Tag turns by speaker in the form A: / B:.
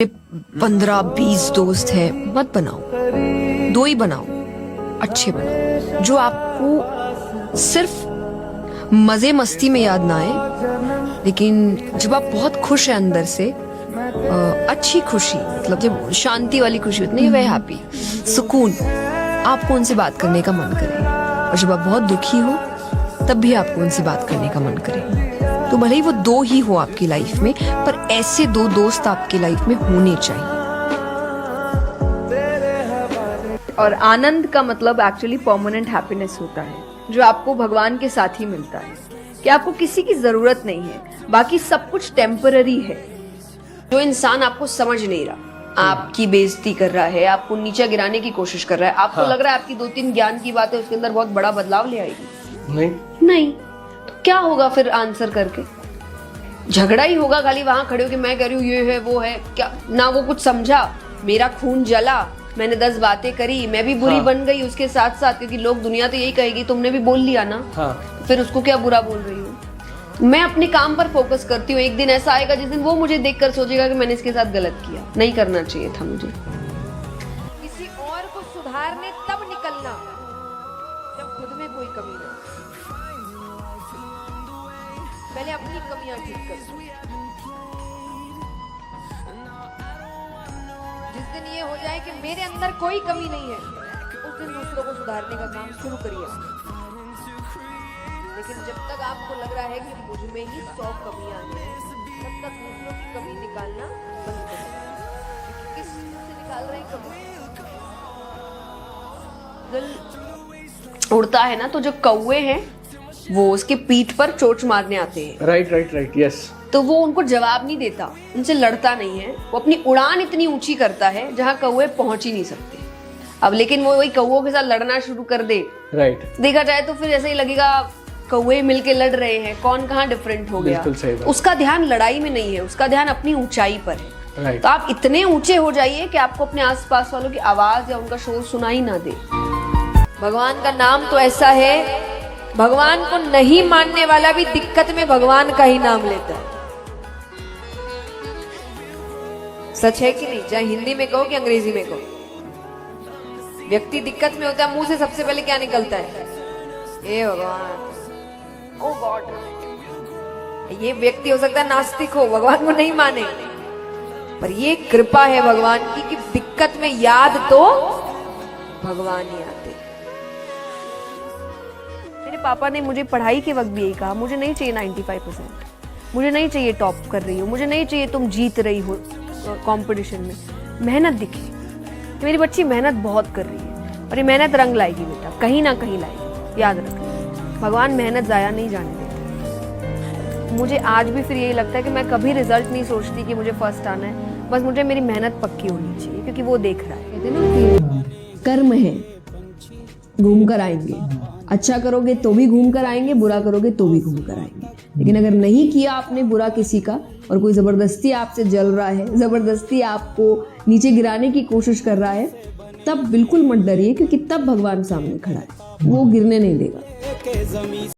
A: 15-20 दोस्त है, मत बनाओ, 2 ही बनाओ, अच्छे बनाओ, जो आपको सिर्फ मजे मस्ती में याद ना आए, लेकिन जब आप बहुत खुश हैं अंदर से, अच्छी खुशी, मतलब जब शांति वाली खुशी होती है, वे हैप्पी, सुकून, आपको उनसे बात करने का मन करे। और जब आप बहुत दुखी हो तब भी आपको उनसे बात करने का मन करे। तो भले ही वो 2 ही हो आपकी लाइफ में, पर ऐसे 2 दोस्त आपकी लाइफ में होने चाहिए।
B: और आनंद का मतलब एक्चुअली परमानेंट हैप्पीनेस होता है, जो आपको भगवान के साथ ही मिलता है, कि आपको किसी की जरूरत नहीं है, बाकी सब कुछ टेम्पररी है।
A: जो इंसान आपको समझ नहीं रहा, आपकी बेइज्जती कर रहा है, आपको नीचे गिराने की कोशिश कर रहा है, आपको लग रहा है आपकी 2-3 ज्ञान की बातें उसके अंदर बहुत बड़ा बदलाव ले आएगी, नहीं, तो क्या होगा फिर आंसर करके? झगड़ा ही होगा, खाली वहां खड़े हो कि मैं कह रही हूँ ये है वो है, क्या ना वो कुछ समझा, मेरा खून जला, मैंने 10 बातें करी, मैं भी बुरी बन गई उसके साथ साथ, क्योंकि लोग, दुनिया तो यही कहेगी तुमने भी बोल लिया ना, फिर उसको क्या बुरा बोल रही हूँ। मैं अपने काम पर फोकस करती हूँ, एक दिन ऐसा आएगा जिस दिन वो मुझे देखकर सोचेगा कि मैंने इसके साथ गलत किया, नहीं करना चाहिए था मुझे।
B: किसी और को सुधारने तब निकलना जब खुद में कोई कमी ना, पहले अपनी कमियां ठीक कर। जिस दिन ये हो जाए कि मेरे अंदर कोई कमी नहीं है, उस दिन दूसरों को सुधारने का काम शुरू करिए। लेकिन जब तक आपको लग रहा है कि मुझ में ही 100 कमियां हैं, तब तक दूसरों की कमी निकालना बंद करें। किस से निकाल रहे हैं कमी?
A: दिल उड़ता है ना, तो जो कौवे हैं वो उसके पीठ पर चोंच मारने आते हैं।
C: Right, yes.
A: तो वो उनको जवाब नहीं देता, उनसे लड़ता नहीं है, वो अपनी उड़ान इतनी ऊंची करता है जहां कौवे पहुंच ही नहीं सकते। अब लेकिन वो वही कौवों के साथ लड़ना शुरू कर दे,
C: राइट,
A: देखा जाए तो फिर ऐसे ही लगेगा कौवे मिलके लड़ रहे हैं, कौन कहाँ डिफरेंट हो गया। उसका ध्यान लड़ाई में नहीं है, उसका ध्यान अपनी ऊंचाई पर है।
C: राइट।
A: तो आप इतने ऊंचे हो जाइए कि आपको अपने आसपास वालों की आवाज या उनका शोर सुनाई ना दे।
B: भगवान का नाम तो ऐसा है, भगवान को नहीं मानने वाला भी दिक्कत में भगवान का ही नाम लेता है। सच है कि नहीं? चाहे हिंदी में कहो कि अंग्रेजी में कहो, व्यक्ति दिक्कत में होता है, मुंह से सबसे पहले क्या निकलता है? हे भगवान, ओ गॉड। ये व्यक्ति हो सकता है नास्तिक हो, भगवान को नहीं माने, पर ये कृपा है भगवान की कि दिक्कत में याद तो भगवान ही आते।
A: मेरे पापा ने मुझे पढ़ाई के वक्त भी यही कहा, मुझे नहीं चाहिए 95%, मुझे नहीं चाहिए टॉप कर रही हो, मुझे नहीं चाहिए तुम जीत रही हो कंपटीशन में, मेहनत दिखे कि मेरी बच्ची मेहनत बहुत कर रही है, और ये मेहनत रंग लाएगी बेटा, कहीं ना कहीं लाएगी, याद रखना। भगवान मेहनत जाया नहीं जाने देता। मुझे आज भी फिर यही लगता है कि मैं कभी रिजल्ट नहीं सोचती कि मुझे फर्स्ट आना है, बस मुझे मेरी मेहनत पक्की होनी चाहिए, क्योंकि वो देख रहा है। कहते हैं ना कि कर्म है, घूम कर आएंगे, अच्छा करोगे तो भी घूम कर आएंगे, बुरा करोगे तो भी घूम कर आएंगे। लेकिन अगर नहीं किया आपने बुरा किसी का, और कोई जबरदस्ती आपसे जल रहा है, जबरदस्ती आपको नीचे गिराने की कोशिश कर रहा है, तब बिल्कुल मत डरिए, क्योंकि तब भगवान सामने खड़ा है, वो गिरने नहीं देगा।